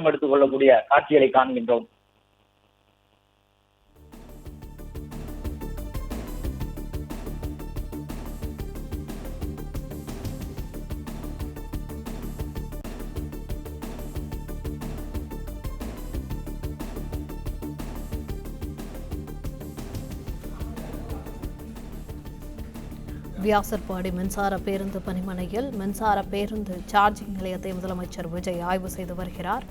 எடுத்துக் கொள்ளக்கூடிய காட்சிகளை காண்கின்றோம். வியாசர்பாடி மின்சார பேருந்து பணிமனையில் மின்சார பேருந்து சார்ஜிங் நிலையத்தை முதலமைச்சர் விஜய் ஆய்வு செய்து வருகிறார்.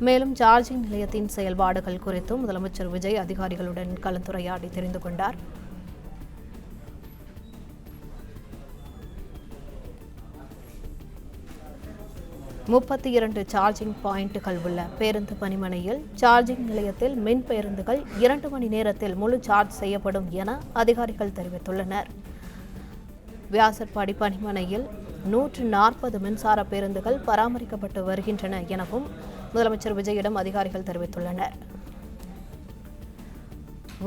மேலும் சார்ஜிங் நிலையத்தின் செயல்பாடுகள் குறித்தும் முதலமைச்சர் விஜய் அதிகாரிகளுடன் கலந்துரையாடி தெரிந்து கொண்டார். (32) சார்ஜிங் பாயிண்டுகள் உள்ள பேருந்து பணிமனையில் சார்ஜிங் நிலையத்தில் மின் பேருந்துகள் 2 மணி நேரத்தில் முழு சார்ஜ் செய்யப்படும் என அதிகாரிகள் தெரிவித்துள்ளனர். வியாசர்பாடி பணிமனையில் 140 மின்சார பேருந்துகள் பராமரிக்கப்பட்டு வருகின்றன எனவும் முதலமைச்சர் விஜயிடம் அதிகாரிகள் தெரிவித்துள்ளனர்.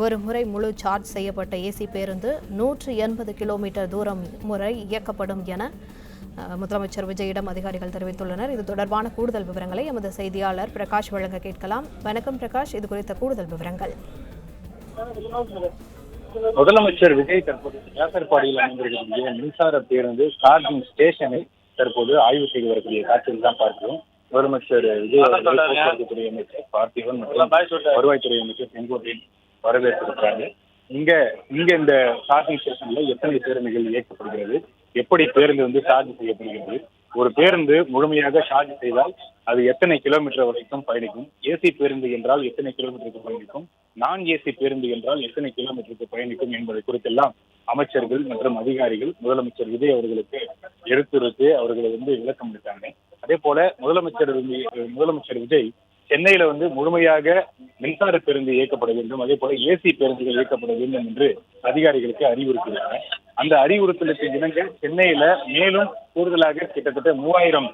ஒரு முறை முழு சார்ஜ் செய்யப்பட்ட ஏசி பேருந்து 180 கிலோமீட்டர் தூரம் முறை இயக்கப்படும் என முதலமைச்சர் விஜயிடம் அதிகாரிகள் தெரிவித்துள்ளனர். இது தொடர்பான கூடுதல் விவரங்களை எமது செய்தியாளர் பிரகாஷ் வழங்க கேட்கலாம். வணக்கம் பிரகாஷ், இது குறித்த கூடுதல் விவரங்கள். முதலமைச்சர் விஜய் தற்போது வியாசர்பாடியில் அமைந்திருக்கக்கூடிய மின்சார பேருந்து சார்ஜிங் ஸ்டேஷனை தற்போது ஆய்வு செய்து வரக்கூடிய காட்சிகள் தான் பார்க்கிறோம். முதலமைச்சர் விஜய் போக்குவரத்துத்துறை அமைச்சர் பார்த்திபன் மற்றும் வருவாய்த்துறை அமைச்சர் செங்கோட்டையன் வரவேற்றிருக்கிறாங்க. இங்க இந்த சார்ஜிங் ஸ்டேஷன்ல எத்தனை பேருந்துகள் இயக்கப்படுகிறது, எப்படி பேருந்து சார்ஜ் செய்யப்படுகிறது, ஒரு பேருந்து முழுமையாக சார்ஜ் செய்தால் அது எத்தனை கிலோமீட்டர் வரைக்கும் பயணிக்கும், ஏசி பேருந்து என்றால் எத்தனை கிலோமீட்டருக்கு பயணிக்கும், நான் ஏசி பேருந்து என்றால் எத்தனை கிலோமீட்டருக்கு பயணிக்கும் என்பதை குறித்தெல்லாம் அமைச்சர்கள் மற்றும் அதிகாரிகள் முதலமைச்சர் விஜய் அவர்களுக்கு எடுத்துரைத்து அவர்களை விளக்கம் அளித்தாங்க. அதே போல முதலமைச்சர் விஜய் சென்னையில முழுமையாக மின்சார பேருந்து இயக்கப்பட வேண்டும், அதே போல ஏசி பேருந்துகள் இயக்கப்பட வேண்டும் என்று அதிகாரிகளுக்கு அறிவுறுத்தினாங்க. அந்த அறிவுறுத்தலுக்கு இணங்க சென்னையில மேலும் கூடுதலாக கிட்டத்தட்ட 3000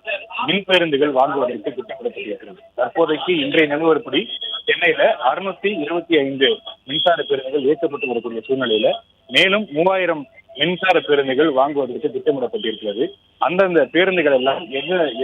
மின் பேருந்துகள் வாங்குவதற்கு திட்டமிடப்பட்டிருக்கிறது. தற்போதைக்கு இன்றைய நிலவரப்படி சென்னையில 625 மின்சார பேருந்துகள் இயக்கப்பட்டு வரக்கூடிய சூழ்நிலையில மேலும் 3000 மின்சார பேருந்துகள் வாங்குவதற்கு திட்டமிடப்பட்டிருக்கிறது. அந்தந்த பேருந்துகள் எல்லாம்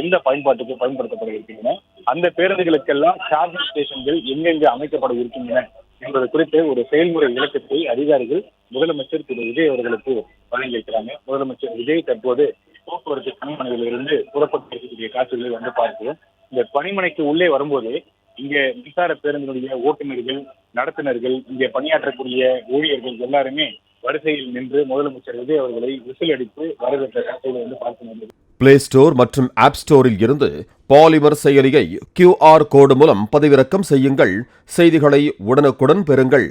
எந்த பயன்பாட்டுக்கு பயன்படுத்தப்பட இருக்கின்றன, அந்த பேருந்துகளுக்கெல்லாம் சார்ஜிங் ஸ்டேஷன்கள் எங்கெங்கு அமைக்கப்பட இருக்கின்றன என்பது குறித்து ஒரு செயல்முறை விளக்கத்தை அதிகாரிகள் முதலமைச்சர் திரு விஜய் அவர்களுக்கு வழங்கியிருக்கிறாங்க. முதலமைச்சர் விஜய் தற்போது போக்குவரத்து பணிமனையிலிருந்து புறப்பட்டு இருக்கக்கூடிய காட்சிகளை பார்க்கிறோம். இந்த பணிமனைக்கு உள்ளே வரும்போது இங்கே மின்சார பேருந்தினுடைய ஓட்டுநர்கள், நடத்துனர்கள், இங்கே பணியாற்றக்கூடிய ஊழியர்கள் எல்லாருமே வரிசையில் நின்று முதலமைச்சர் விஜய் அவர்களை விசில் அடித்து வரவேற்ற காட்சிகளை பார்க்க முடியும். பிளே ஸ்டோர் மற்றும் ஆப் ஸ்டோரில் இருந்து பாலிமர் செயலியை QR கோடு மூலம் பதிவிறக்கம் செய்யுங்கள். செய்திகளை உடனுக்குடன் பெறுங்கள்.